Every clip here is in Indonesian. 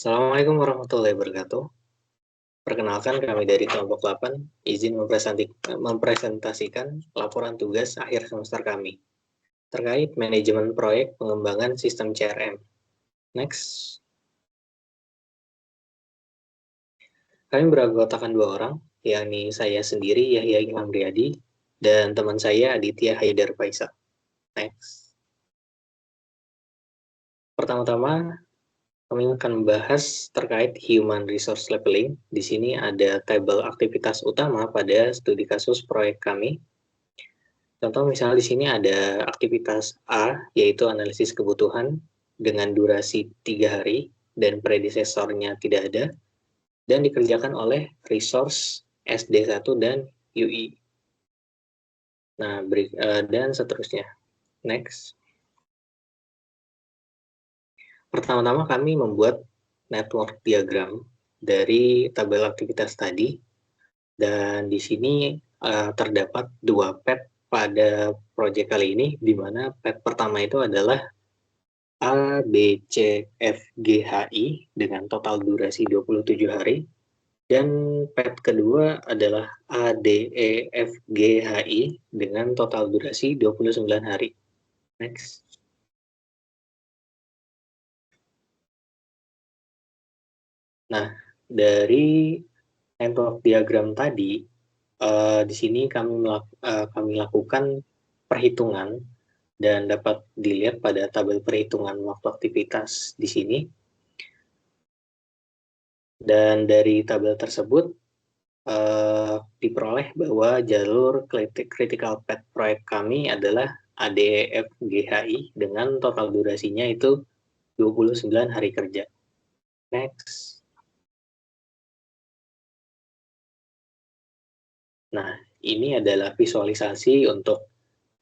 Assalamualaikum warahmatullahi wabarakatuh. Perkenalkan kami dari kelompok 8, izin mempresentasikan laporan tugas akhir semester kami terkait manajemen proyek pengembangan sistem CRM. Next. Kami beranggotakan 2 orang, yakni saya sendiri Yahya Ilham Riyadi dan teman saya Aditya Haidar Faisal. Next. Pertama-tama kami akan membahas terkait human resource leveling. Di sini ada tabel aktivitas utama pada studi kasus proyek kami. Contoh misalnya di sini ada aktivitas A, yaitu analisis kebutuhan dengan durasi 3 hari dan predecesornya tidak ada, dan dikerjakan oleh resource SD1 dan UI. Nah, dan seterusnya. Next. Pertama-tama kami membuat network diagram dari tabel aktivitas tadi, dan di sini terdapat 2 pet pada proyek kali ini, di mana pet pertama itu adalah A, B, C, F, G, H, I dengan total durasi 27 hari, dan pet kedua adalah A, D, E, F, G, H, I dengan total durasi 29 hari. Next. Nah, dari network diagram tadi, di sini kami lakukan perhitungan dan dapat dilihat pada tabel perhitungan waktu aktivitas di sini. Dan dari tabel tersebut diperoleh bahwa jalur critical path proyek kami adalah ADEFGHI dengan total durasinya itu 29 hari kerja. Next. Nah, ini adalah visualisasi untuk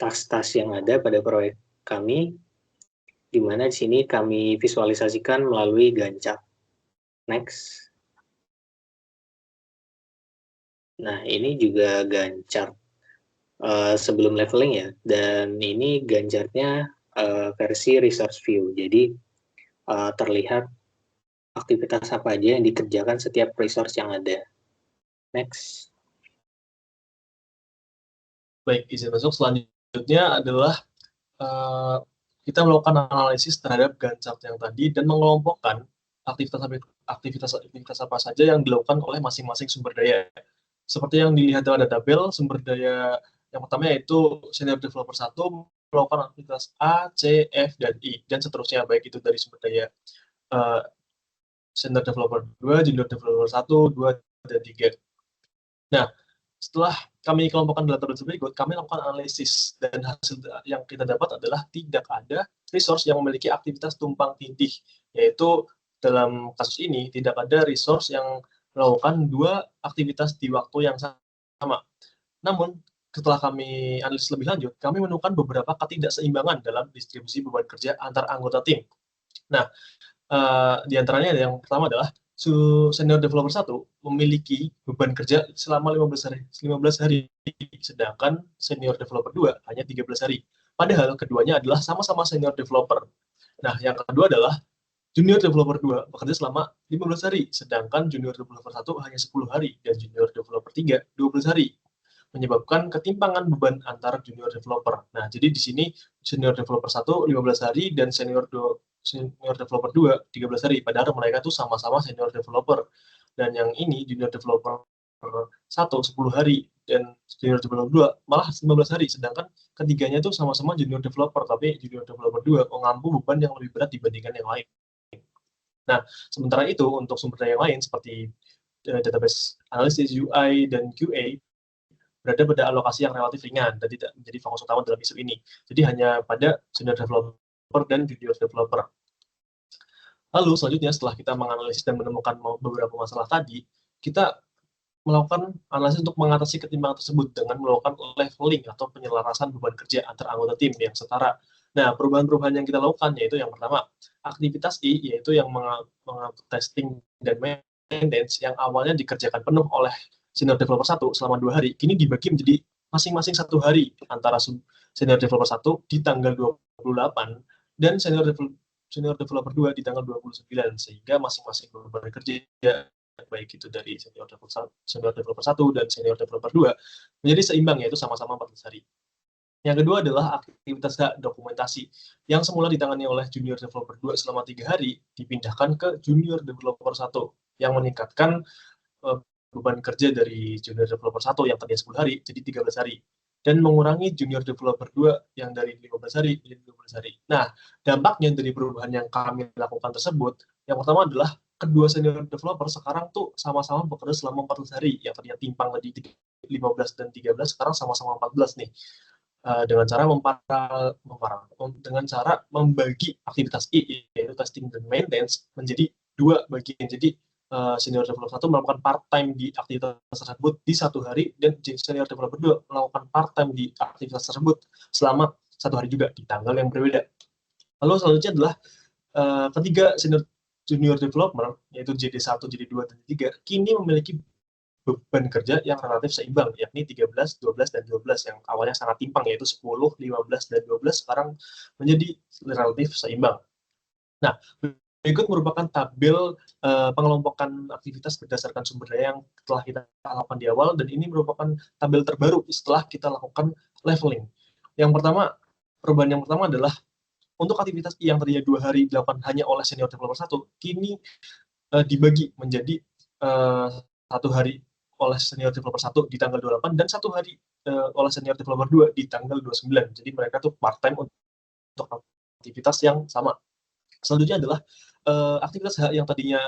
task-task yang ada pada proyek kami, di mana di sini kami visualisasikan melalui Gantt chart. Next. Nah, ini juga Gantt chart sebelum leveling ya, dan ini Gantt chart-nya versi resource view. Jadi terlihat aktivitas apa aja yang dikerjakan setiap resource yang ada. Next. Baik, izin masuk. Selanjutnya adalah kita melakukan analisis terhadap Gantt chart yang tadi dan mengelompokkan aktivitas apa saja yang dilakukan oleh masing-masing sumber daya. Seperti yang dilihat pada tabel, sumber daya yang pertama yaitu senior developer 1 melakukan aktivitas A, C, F, dan I, dan seterusnya, baik itu dari sumber daya senior developer 2, junior developer 1, 2, dan 3. Nah, setelah kami kelompokkan dalam tabel berikut, kami lakukan analisis, dan hasil yang kita dapat adalah tidak ada resource yang memiliki aktivitas tumpang tindih, yaitu dalam kasus ini tidak ada resource yang melakukan 2 aktivitas di waktu yang sama. Namun, setelah kami analisis lebih lanjut, kami menemukan beberapa ketidakseimbangan dalam distribusi beban kerja antar anggota tim. Nah, di antaranya yang pertama adalah senior developer 1 memiliki beban kerja selama 15 hari, sedangkan senior developer 2 hanya 13 hari. Padahal keduanya adalah sama-sama senior developer. Nah, yang kedua adalah junior developer 2 bekerja selama 15 hari, sedangkan junior developer 1 hanya 10 hari, dan junior developer 3 12 hari, menyebabkan ketimpangan beban antar junior developer. Nah, jadi di sini senior developer 1 15 hari dan senior developer 2 13 hari, padahal mereka tuh sama-sama senior developer. Dan yang ini junior developer 1 10 hari dan junior developer 2 malah 15 hari, sedangkan ketiganya tuh sama-sama junior developer, tapi junior developer 2 mengampu beban yang lebih berat dibandingkan yang lain. Nah, sementara itu untuk sumber daya yang lain seperti database analysis, UI, dan QA berada pada alokasi yang relatif ringan dan tidak menjadi fokus utama dalam isu ini. Jadi hanya pada senior developer dan junior developer. Lalu selanjutnya setelah kita menganalisis dan menemukan beberapa masalah tadi, kita melakukan analisis untuk mengatasi ketimpangan tersebut dengan melakukan leveling atau penyelarasan beban kerja antar anggota tim yang setara. Nah, perubahan-perubahan yang kita lakukan yaitu yang pertama, aktivitas I, yaitu yang mengangkut testing dan maintenance yang awalnya dikerjakan penuh oleh senior developer 1 selama 2 hari, kini dibagi menjadi masing-masing 1 hari antara senior developer 1 di tanggal 28 dan senior senior developer 2 di tanggal 29, sehingga masing-masing beban kerja baik itu dari senior developer 1 dan senior developer 2 menjadi seimbang, yaitu sama-sama 14 hari. Yang kedua adalah aktivitas dokumentasi yang semula ditangani oleh junior developer 2 selama 3 hari dipindahkan ke junior developer 1 yang meningkatkan beban kerja dari junior developer 1 yang tadinya 10 hari jadi 13 hari dan mengurangi junior developer 2 yang dari 15 hari menjadi 12 hari. Nah, dampaknya dari perubahan yang kami lakukan tersebut, yang pertama adalah kedua senior developer sekarang tuh sama-sama bekerja selama 14 hari, yang tadinya timpang tadi 15 dan 13, sekarang sama-sama 14 nih. Dengan cara membagi aktivitas I, yaitu testing dan maintenance, menjadi 2 bagian. Jadi senior developer 1 melakukan part-time di aktivitas tersebut di 1 hari, dan senior developer 2 melakukan part-time di aktivitas tersebut selama 1 hari juga di tanggal yang berbeda. Lalu selanjutnya adalah ketiga junior developer, yaitu JD1, JD2, dan JD3, kini memiliki beban kerja yang relatif seimbang, yakni 13, 12, dan 12 yang awalnya sangat timpang, yaitu 10, 15, dan 12 sekarang menjadi relatif seimbang. Nah, berikut merupakan tabel pengelompokan aktivitas berdasarkan sumber daya yang telah kita lakukan di awal, dan ini merupakan tabel terbaru setelah kita lakukan leveling. Yang pertama, perubahan yang pertama adalah untuk aktivitas yang tadinya 2 hari dilakukan hanya oleh senior developer 1, kini dibagi menjadi 1 hari oleh senior developer 1 di tanggal 28 dan 1 hari oleh senior developer 2 di tanggal 29. Jadi mereka tuh part-time untuk aktivitas yang sama. Selanjutnya adalah aktivitas yang tadinya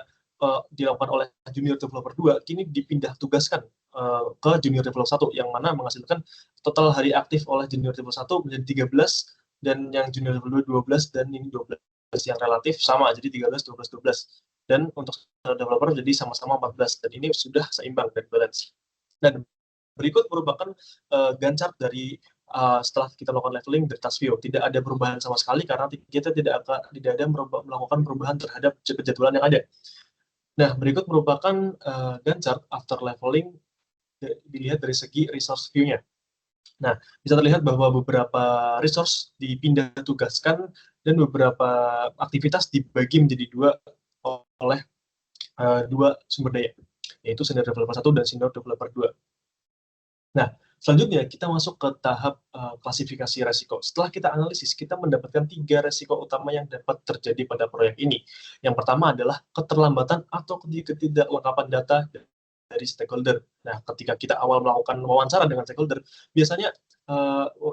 dilakukan oleh junior developer 2 kini dipindah tugaskan ke junior developer 1, yang mana menghasilkan total hari aktif oleh junior developer 1 menjadi 13, dan yang junior developer 2 12, dan ini 12 yang relatif sama, jadi 13, 12, 12. Dan untuk developer jadi sama-sama 14, dan ini sudah seimbang dan balance. Dan berikut merupakan gancar dari setelah kita melakukan leveling dari task view. Tidak ada perubahan sama sekali karena kita tidak ada melakukan perubahan terhadap jadwalan yang ada. Nah, berikut merupakan gancar after leveling dilihat dari segi resource view-nya. Nah, bisa terlihat bahwa beberapa resource dipindah tugaskan dan beberapa aktivitas dibagi menjadi 2 oleh 2 sumber daya, yaitu senior developer 1 dan senior developer 2. Nah, selanjutnya kita masuk ke tahap klasifikasi resiko. Setelah kita analisis, kita mendapatkan 3 resiko utama yang dapat terjadi pada proyek ini. Yang pertama adalah keterlambatan atau ketidaklengkapan data dari stakeholder. Nah, ketika kita awal melakukan wawancara dengan stakeholder, biasanya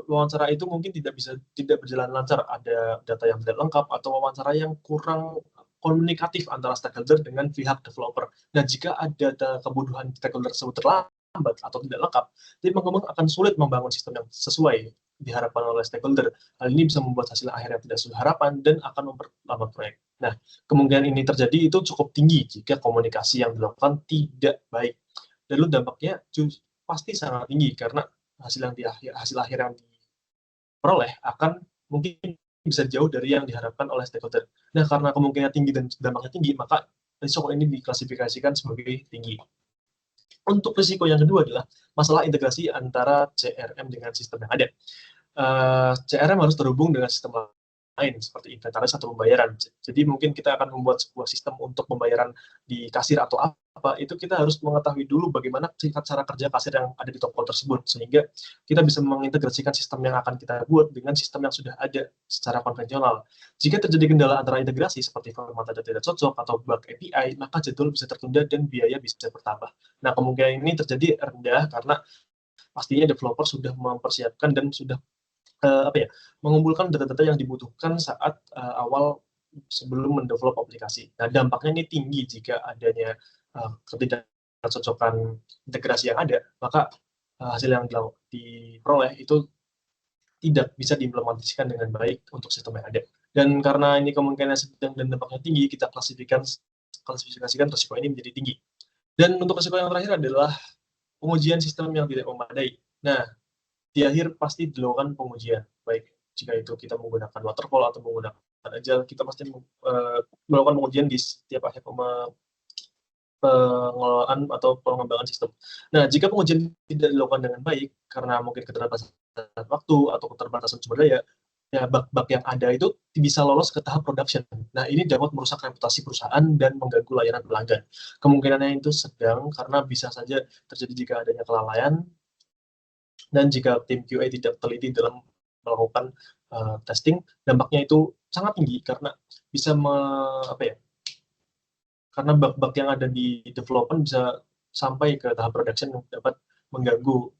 wawancara itu mungkin tidak berjalan lancar. Ada data yang tidak lengkap atau wawancara yang kurang komunikatif antara stakeholder dengan pihak developer. Nah, jika ada kebutuhan stakeholder tersebut terlambat atau tidak lengkap, tim pengembang akan sulit membangun sistem yang sesuai diharapkan oleh stakeholder. Hal ini bisa membuat hasil akhir yang tidak sesuai harapan dan akan memperlambat proyek. Nah, kemungkinan ini terjadi itu cukup tinggi jika komunikasi yang dilakukan tidak baik. Dan lalu dampaknya pasti sangat tinggi karena hasil akhir yang diperoleh akan mungkin bisa jauh dari yang diharapkan oleh stakeholder. Nah, karena kemungkinan tinggi dan dampaknya tinggi, maka risiko ini diklasifikasikan sebagai tinggi. Untuk risiko yang kedua adalah masalah integrasi antara CRM dengan sistem yang ada. CRM harus terhubung dengan sistem lain seperti inventaris atau pembayaran. Jadi mungkin kita akan membuat sebuah sistem untuk pembayaran di kasir atau apa, itu kita harus mengetahui dulu bagaimana cara kerja kasir yang ada di toko tersebut, sehingga kita bisa mengintegrasikan sistem yang akan kita buat dengan sistem yang sudah ada secara konvensional. Jika terjadi kendala antara integrasi seperti format data tidak cocok atau bug API, maka jadwal bisa tertunda dan biaya bisa bertambah. Nah, kemungkinan ini terjadi rendah karena pastinya developer sudah mempersiapkan dan sudah mengumpulkan data-data yang dibutuhkan saat awal sebelum mendevelop aplikasi. Nah, dampaknya ini tinggi jika adanya ketidakcocokan integrasi yang ada, maka hasil yang diperoleh itu tidak bisa diimplementasikan dengan baik untuk sistem yang ada. Dan karena ini kemungkinan sedang dan dampaknya tinggi, kita klasifikasikan risiko ini menjadi tinggi. Dan untuk risiko yang terakhir adalah pengujian sistem yang tidak memadai. Nah, di akhir pasti dilakukan pengujian, baik jika itu kita menggunakan waterfall atau menggunakan agile, kita pasti melakukan pengujian di setiap akhir pengelolaan atau pengembangan sistem. Nah, jika pengujian tidak dilakukan dengan baik karena mungkin keterbatasan waktu atau keterbatasan sumber daya, ya bug-bug yang ada itu bisa lolos ke tahap production. Nah, ini dapat merusak reputasi perusahaan dan mengganggu layanan pelanggan. Kemungkinannya itu sedang karena bisa saja terjadi jika adanya kelalaian dan jika tim QA tidak teliti dalam melakukan testing, dampaknya itu sangat tinggi karena bisa apa ya? Karena bug-bug yang ada di development bisa sampai ke tahap production yang dapat mengganggu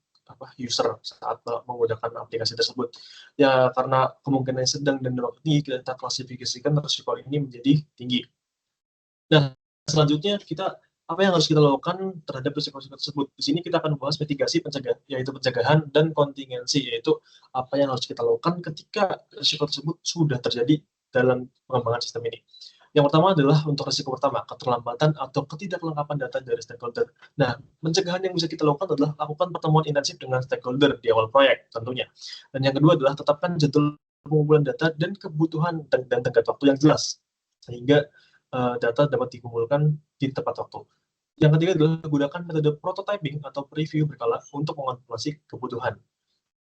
user saat menggunakan aplikasi tersebut. Ya, karena kemungkinan sedang dan dampaknya tinggi, kita klasifikasikan risiko ini menjadi tinggi. Nah, selanjutnya apa yang harus kita lakukan terhadap risiko tersebut. Di sini kita akan membahas mitigasi pencegahan, yaitu pencegahan dan kontingensi, yaitu apa yang harus kita lakukan ketika risiko tersebut sudah terjadi dalam pengembangan sistem ini. Yang pertama adalah untuk risiko pertama, keterlambatan atau ketidaklengkapan data dari stakeholder. Nah, pencegahan yang bisa kita lakukan adalah lakukan pertemuan intensif dengan stakeholder di awal proyek tentunya. Dan yang kedua adalah tetapkan jadwal pengumpulan data dan kebutuhan dan tenggat waktu yang jelas, sehingga data dapat dikumpulkan di tepat waktu. Yang ketiga adalah gunakan metode prototyping atau preview berkala untuk mengonfirmasi kebutuhan.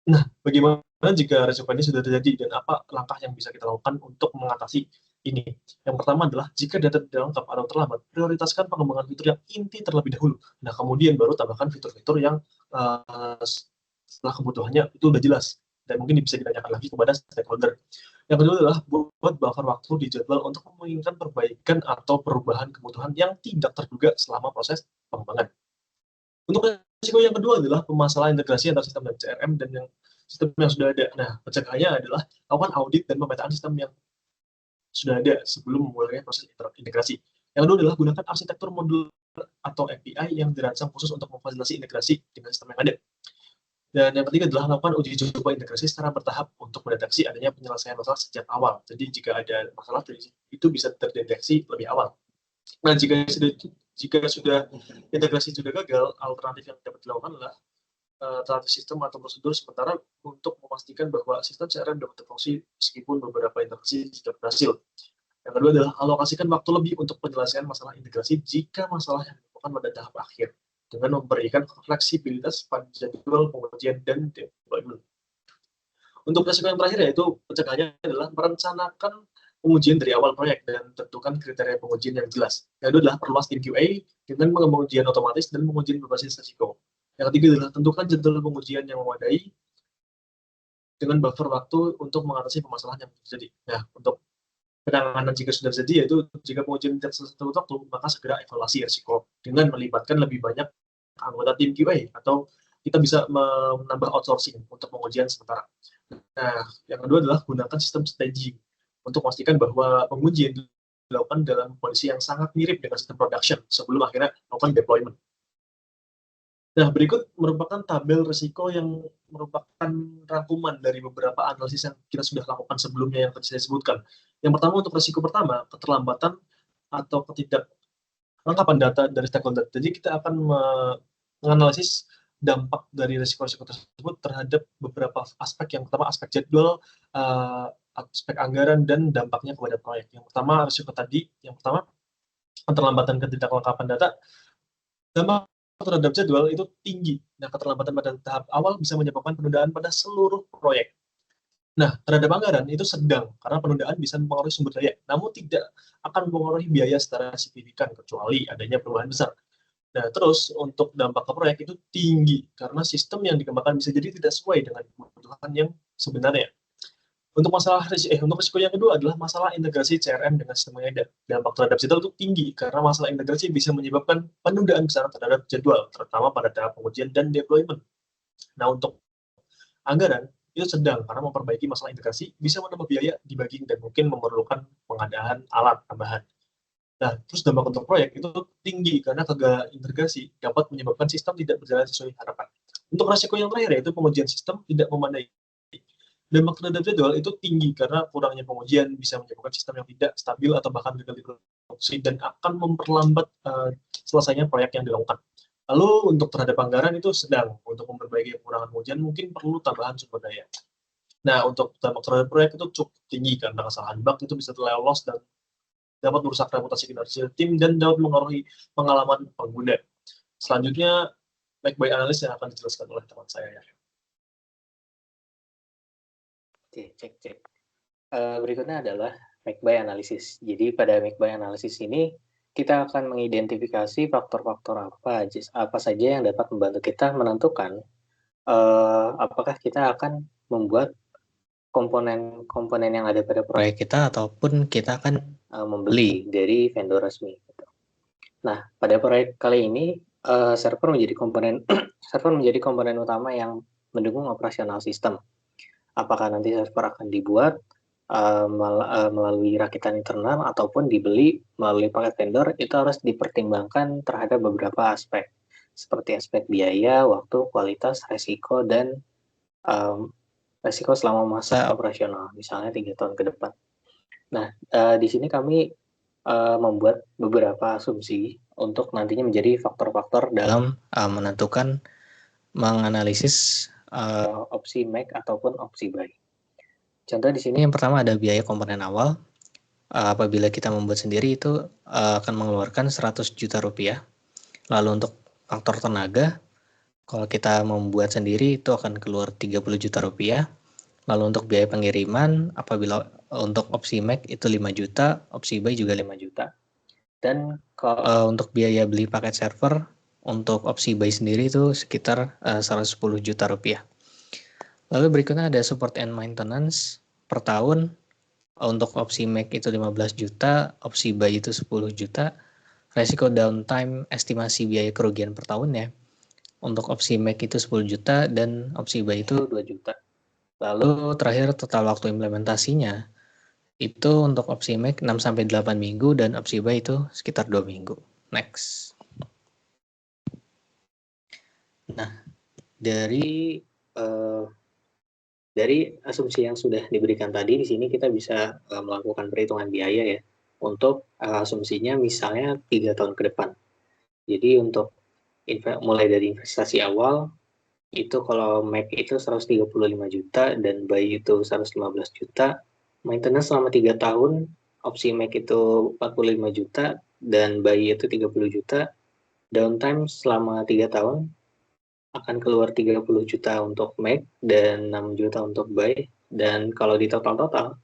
Nah, bagaimana jika risiko ini sudah terjadi dan apa langkah yang bisa kita lakukan untuk mengatasi ini? Yang pertama adalah jika data tidak lengkap atau terlambat, prioritaskan pengembangan fitur yang inti terlebih dahulu. Nah, kemudian baru tambahkan fitur-fitur yang setelah kebutuhannya itu sudah jelas dan mungkin bisa ditanyakan lagi kepada stakeholder. Yang kedua adalah buat buffer waktu di jadwal untuk memungkinkan perbaikan atau perubahan kebutuhan yang tidak terduga selama proses pengembangan. Untuk risiko yang kedua adalah permasalahan integrasi antara sistem dan CRM dan sistem yang sudah ada. Nah, pencegahannya adalah lakukan audit dan pemetaan sistem yang sudah ada sebelum memulai proses integrasi. Yang kedua adalah gunakan arsitektur modul atau API yang dirancang khusus untuk memfasilitasi integrasi dengan sistem yang ada. Dan yang ketiga adalah lakukan uji coba integrasi secara bertahap untuk mendeteksi adanya penyelesaian masalah sejak awal. Jadi jika ada masalah itu bisa terdeteksi lebih awal. Nah, jika sudah integrasi sudah gagal, alternatif yang dapat dilakukan adalah alternatif sistem atau prosedur sementara untuk memastikan bahwa sistem CRM dapat berfungsi meskipun beberapa integrasi tidak berhasil. Yang kedua adalah alokasikan waktu lebih untuk penyelesaian masalah integrasi jika masalah yang ditemukan pada tahap akhir, dengan memberikan fleksibilitas pada jadwal pengujian dan deployment. Untuk risiko yang terakhir yaitu pencegahannya adalah merencanakan pengujian dari awal proyek dan tentukan kriteria pengujian yang jelas. Yang kedua adalah perluas tim QA dengan pengujian otomatis dan pengujian berbasis risiko. Yang ketiga adalah tentukan jadwal pengujian yang memadai dengan buffer waktu untuk mengatasi permasalahan yang terjadi. Nah, untuk penanganan jika sudah terjadi, yaitu jika pengujian tidak selesai tepat waktu, maka segera evaluasi risiko dengan melibatkan lebih banyak anggota tim QA atau kita bisa menambah outsourcing untuk pengujian sementara. Nah, yang kedua adalah gunakan sistem staging untuk memastikan bahwa pengujian dilakukan dalam kondisi yang sangat mirip dengan sistem production sebelum akhirnya melakukan deployment. Nah, berikut merupakan tabel risiko yang merupakan rangkuman dari beberapa analisis yang kita sudah lakukan sebelumnya yang tadi saya sebutkan. Yang pertama, untuk risiko pertama, keterlambatan atau lengkapan data dari stakeholder. Jadi kita akan menganalisis dampak dari risiko-risiko tersebut terhadap beberapa aspek. Yang pertama, aspek jadwal, aspek anggaran, dan dampaknya kepada proyek. Yang pertama, risiko tadi. Yang pertama, keterlambatan ketidaklengkapan data. Dampak terhadap jadwal itu tinggi. Nah, keterlambatan pada tahap awal bisa menyebabkan penundaan pada seluruh proyek. Nah, terhadap anggaran itu sedang, karena penundaan bisa mempengaruhi sumber daya, namun tidak akan mempengaruhi biaya secara signifikan, kecuali adanya perubahan besar. Nah, terus untuk dampak ke proyek itu tinggi, karena sistem yang dikembangkan bisa jadi tidak sesuai dengan kebutuhan yang sebenarnya. Untuk risiko yang kedua adalah masalah integrasi CRM dengan sistem yang ada. Dampak terhadap jadwal itu tinggi, karena masalah integrasi bisa menyebabkan penundaan besar terhadap jadwal, terutama pada tahap pengujian dan deployment. Nah, untuk anggaran, itu sedang, karena memperbaiki masalah integrasi bisa menambah biaya debugging dan mungkin memerlukan pengadaan alat tambahan. Nah, terus dampak untuk proyek itu tinggi, karena kegagalan integrasi dapat menyebabkan sistem tidak berjalan sesuai harapan. Untuk risiko yang terakhir, yaitu pengujian sistem tidak memadai. Dampak terhadap jadwal itu tinggi karena kurangnya pengujian bisa menyebabkan sistem yang tidak stabil atau bahkan gagal diproduksi dan akan memperlambat selesainya proyek yang dilakukan. Lalu untuk terhadap anggaran itu sedang, untuk memperbaiki kekurangan pengujian mungkin perlu tambahan sumber daya. Nah, untuk dampak terhadap proyek itu cukup tinggi karena kesalahan bug itu bisa lolos dan dapat merusak reputasi kinerja tim dan dapat mengaruhi pengalaman pengguna. Selanjutnya, baik analis yang akan dijelaskan oleh teman saya ya. Oke, cek. Berikutnya adalah make buy analysis. Jadi pada make buy analysis ini, kita akan mengidentifikasi faktor-faktor apa saja yang dapat membantu kita menentukan, apakah kita akan membuat komponen-komponen yang ada pada proyek kita ataupun kita akan, membeli dari vendor resmi, gitu. Nah, pada proyek kali ini, server menjadi komponen server menjadi komponen utama yang mendukung operasional sistem. Apakah nanti server akan dibuat, melalui rakitan internal ataupun dibeli melalui paket vendor, itu harus dipertimbangkan terhadap beberapa aspek, seperti aspek biaya, waktu, kualitas, resiko, dan, resiko selama masa operasional, misalnya 3 tahun ke depan. Nah, di sini kami, membuat beberapa asumsi untuk nantinya menjadi faktor-faktor dalam, menganalisis, opsi make ataupun opsi buy. Contoh di sini yang pertama ada biaya komponen awal. Apabila kita membuat sendiri itu, akan mengeluarkan Rp100.000.000. Lalu untuk faktor tenaga, kalau kita membuat sendiri itu akan keluar Rp30.000.000. Lalu untuk biaya pengiriman, apabila untuk opsi make itu 5 juta, opsi buy juga 5 juta. Dan untuk biaya beli paket server, untuk opsi buy sendiri itu sekitar Rp110.000.000. Lalu berikutnya ada support and maintenance per tahun. Untuk opsi make itu 15 juta, opsi buy itu 10 juta. Resiko downtime estimasi biaya kerugian per tahunnya. Untuk opsi make itu 10 juta dan opsi buy itu 2 juta. Lalu terakhir total waktu implementasinya itu untuk opsi make 6-8 minggu dan opsi buy itu sekitar 2 minggu. Next. Nah, dari asumsi yang sudah diberikan tadi, di sini kita bisa melakukan perhitungan biaya ya, untuk asumsinya misalnya 3 tahun ke depan. Jadi untuk mulai dari investasi awal, itu kalau make itu 135 juta dan buy itu 115 juta, maintenance selama 3 tahun, opsi make itu 45 juta dan buy itu 30 juta, downtime selama 3 tahun akan keluar 30 juta untuk make dan 6 juta untuk buy, dan kalau di total-total,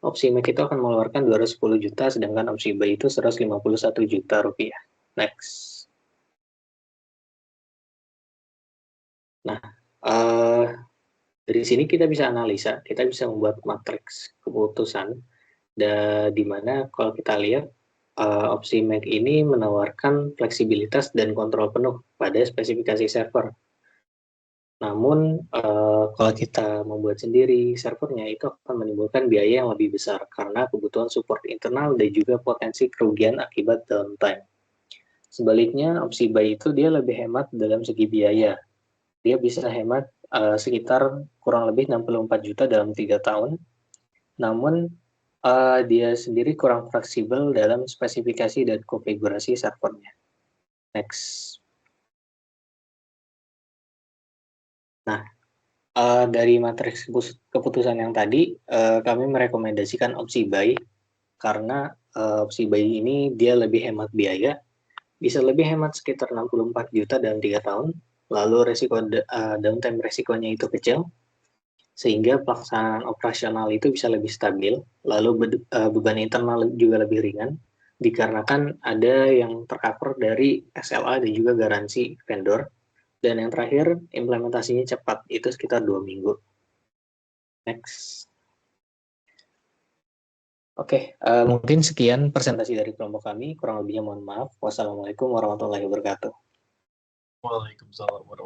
opsi make itu akan mengeluarkan 210 juta, sedangkan opsi buy itu 151 juta rupiah. Next. Nah, dari sini kita bisa analisa, kita bisa membuat matriks keputusan, di mana kalau kita lihat, opsi make ini menawarkan fleksibilitas dan kontrol penuh pada spesifikasi server. Namun, kalau kita membuat sendiri servernya, itu akan menimbulkan biaya yang lebih besar karena kebutuhan support internal dan juga potensi kerugian akibat downtime. Sebaliknya, opsi buy itu dia lebih hemat dalam segi biaya. Dia bisa hemat sekitar kurang lebih 64 juta dalam 3 tahun, namun dia sendiri kurang fleksibel dalam spesifikasi dan konfigurasi servernya. Next. Nah, dari matriks keputusan yang tadi, kami merekomendasikan opsi buy, karena opsi buy ini dia lebih hemat biaya, bisa lebih hemat sekitar 64 juta dalam 3 tahun, lalu resiko downtime resikonya itu kecil, sehingga pelaksanaan operasional itu bisa lebih stabil, lalu beban internal juga lebih ringan, dikarenakan ada yang tercover dari SLA dan juga garansi vendor, dan yang terakhir implementasinya cepat, itu sekitar 2 minggu. Next. Oke, mungkin sekian presentasi dari kelompok kami, kurang lebihnya mohon maaf. Wassalamualaikum warahmatullahi wabarakatuh. Waalaikumsalam warahmatullahi wabarakatuh.